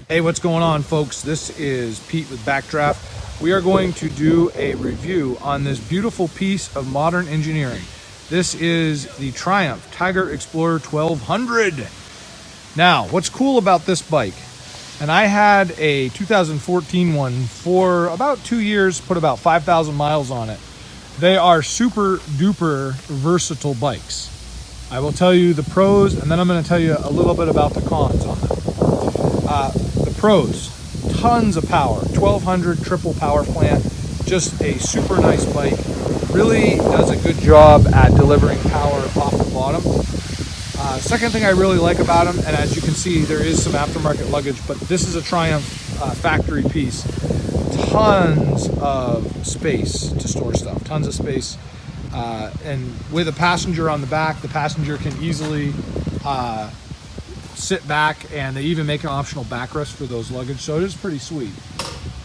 Hey, what's going on, folks? This is Pete with Backdraft. We are going to do a review on this beautiful piece of modern engineering. This is the Triumph Tiger Explorer 1200. Now, what's cool about this bike, and I had a 2014 one for about 2 years, put about 5,000 miles on it. They are super duper versatile bikes. I will tell you the pros, and then I'm going to tell you a little bit about the cons on them. The pros, tons of power, 1200 triple power plant, just a super nice bike. Really does a good job at delivering power off the bottom. Second thing I really like about them, and as you can see, there is some aftermarket luggage, but this is a Triumph factory piece. Tons of space to store stuff, tons of space. And with a passenger on the back, the passenger can easily sit back, and they even make an optional backrest for those luggage, so it is pretty sweet.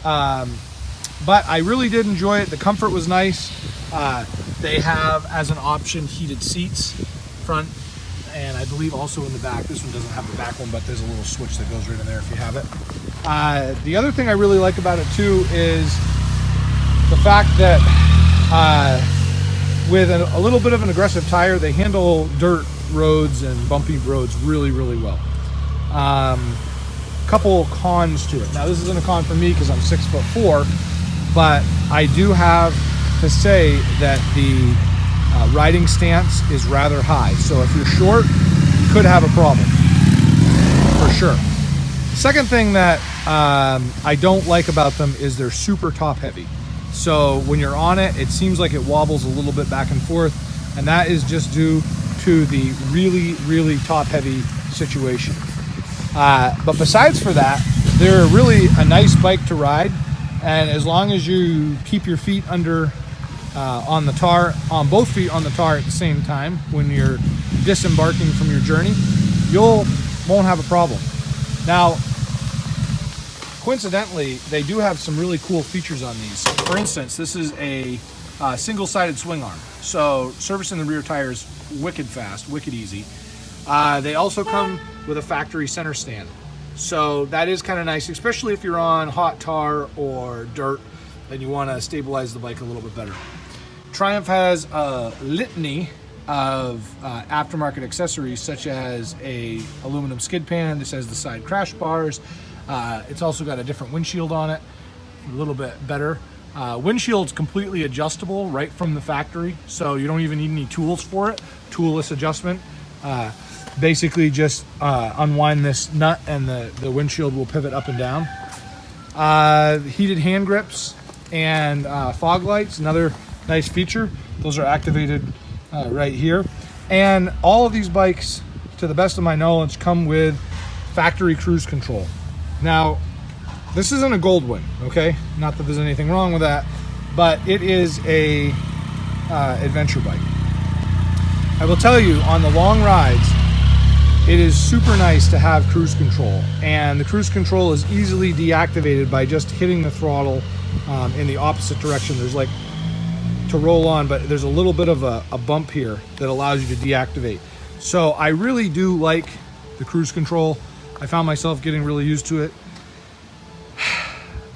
But I really did enjoy it. The comfort was nice. They have, as an option, heated seats front, and I believe also in the back. This one doesn't have the back one, but there's a little switch that goes right in there if you have it. The other thing I really like about it too is the fact that with a little bit of an aggressive tire, they handle dirt roads and bumpy roads really well. Couple cons to it. Now, this isn't a con for me because I'm 6'4", but I do have to say that the riding stance is rather high, so if you're short, you could have a problem for sure. Second thing that I don't like about them is they're super top heavy. So when you're on it, it seems like it wobbles a little bit back and forth, and that is just due to the really top heavy situation. But besides for that, they're really a nice bike to ride, and as long as you keep your feet under on the tar, on both feet on the tar at the same time when you're disembarking from your journey, won't have a problem. Now, coincidentally, they do have some really cool features on these. For instance, this is a single-sided swing arm, so servicing the rear tire is wicked fast, wicked easy. They also come with a factory center stand, so that is kind of nice, especially if you're on hot tar or dirt and you want to stabilize the bike a little bit better. Triumph has a litany of aftermarket accessories, such as a aluminum skid pan. This has the side crash bars. It's also got a different windshield on it, a little bit better. Windshield's completely adjustable right from the factory, so you don't even need any tools for it. Toolless adjustment. Basically just unwind this nut and the windshield will pivot up and down. Heated hand grips and fog lights, another nice feature. Those are activated right here. And all of these bikes, to the best of my knowledge, come with factory cruise control. Now, this isn't a Goldwing, okay? Not that there's anything wrong with that, but it is a adventure bike. I will tell you, on the long rides, it is super nice to have cruise control, and the cruise control is easily deactivated by just hitting the throttle in the opposite direction. There's like to roll on, but there's a little bit of a bump here that allows you to deactivate. So I really do like the cruise control. I found myself getting really used to it.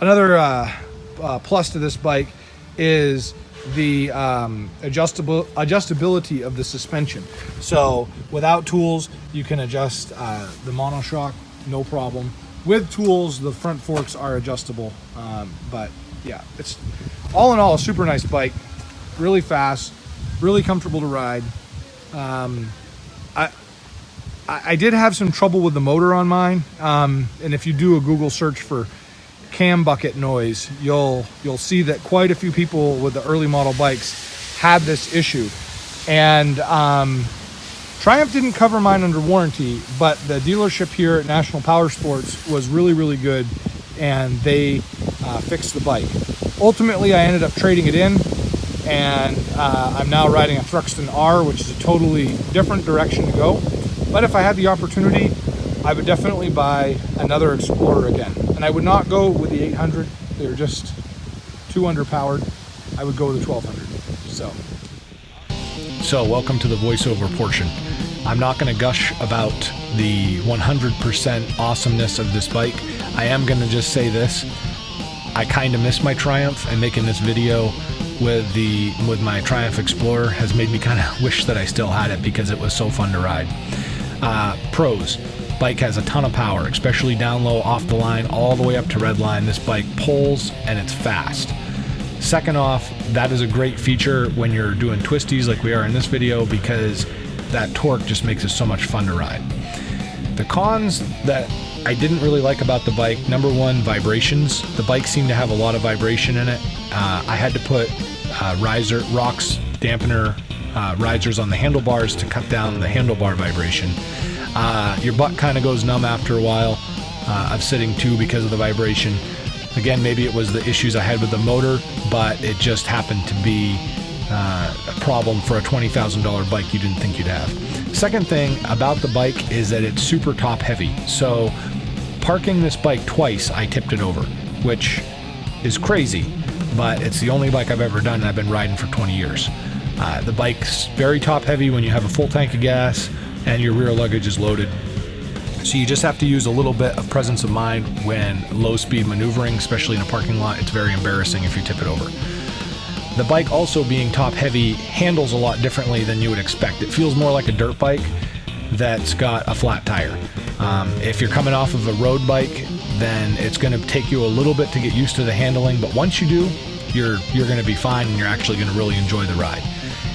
Another plus to this bike is the adjustability of the suspension. So without tools, you can adjust the monoshock, no problem. With tools, the front forks are adjustable. But yeah, it's all in all a super nice bike, really fast, really comfortable to ride. I did have some trouble with the motor on mine, and if you do a Google search for cam bucket noise, you'll see that quite a few people with the early model bikes had this issue. And Triumph didn't cover mine under warranty, but the dealership here at National Power Sports was really good, and they fixed the bike. Ultimately, I ended up trading it in, and I'm now riding a Thruxton R, which is a totally different direction to go. But if I had the opportunity, I would definitely buy another Explorer again. And I would not go with the 800. They're just too underpowered. I would go with the 1200. So welcome to the voiceover portion. I'm not going to gush about the 100% awesomeness of this bike. I am going to just say this. I kind of miss my Triumph, and making this video with my Triumph Explorer has made me kind of wish that I still had it because it was so fun to ride. Pros. Bike has a ton of power, especially down low, off the line, all the way up to red line. This bike pulls and it's fast. Second off, that is a great feature when you're doing twisties like we are in this video, because that torque just makes it so much fun to ride. The cons that I didn't really like about the bike: number one, vibrations. The bike seemed to have a lot of vibration in it. I had to put ROX dampener risers on the handlebars to cut down the handlebar vibration. Your butt kind of goes numb after a while of sitting too because of the vibration. Again, maybe it was the issues I had with the motor, but it just happened to be a problem for a $20,000 bike you didn't think you'd have. Second thing about the bike is that it's super top heavy. So parking this bike twice, I tipped it over, which is crazy, but it's the only bike I've ever done, and I've been riding for 20 years. The bike's very top heavy when you have a full tank of gas and your rear luggage is loaded. So you just have to use a little bit of presence of mind when low speed maneuvering, especially in a parking lot. It's very embarrassing if you tip it over. The bike, also being top heavy, handles a lot differently than you would expect. It feels more like a dirt bike that's got a flat tire. If you're coming off of a road bike, then it's going to take you a little bit to get used to the handling, but once you do, you're going to be fine, and you're actually going to really enjoy the ride.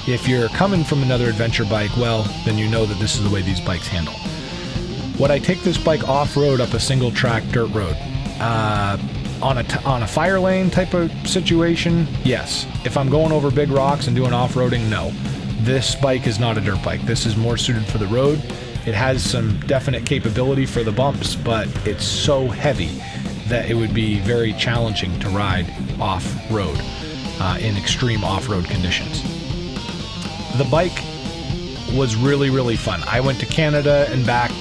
If you're coming from another adventure bike, well, then you know that this is the way these bikes handle. Would I take this bike off-road up a single track dirt road? On a fire lane type of situation, yes. If I'm going over big rocks and doing off-roading, no. This bike is not a dirt bike. This is more suited for the road. It has some definite capability for the bumps, but it's so heavy that it would be very challenging to ride off-road in extreme off-road conditions. The bike was really, really fun. I went to Canada and back,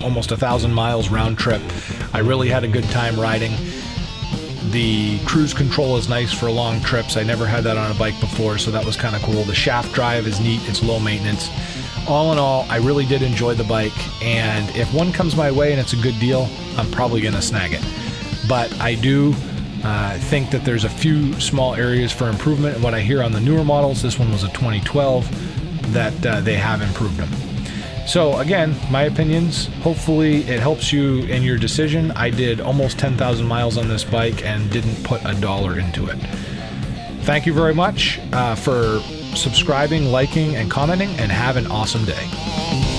almost 1,000 miles round trip. I really had a good time riding. The cruise control is nice for long trips. I never had that on a bike before, so that was kind of cool. The shaft drive is neat. It's low maintenance. All in all, I really did enjoy the bike, and if one comes my way and it's a good deal, I'm probably going to snag it. But I do think that there's a few small areas for improvement. And what I hear on the newer models, this one was a 2012, that they have improved them. So again, my opinions, hopefully it helps you in your decision. I did almost 10,000 miles on this bike and didn't put $1 into it. Thank you very much for subscribing, liking, and commenting, and have an awesome day.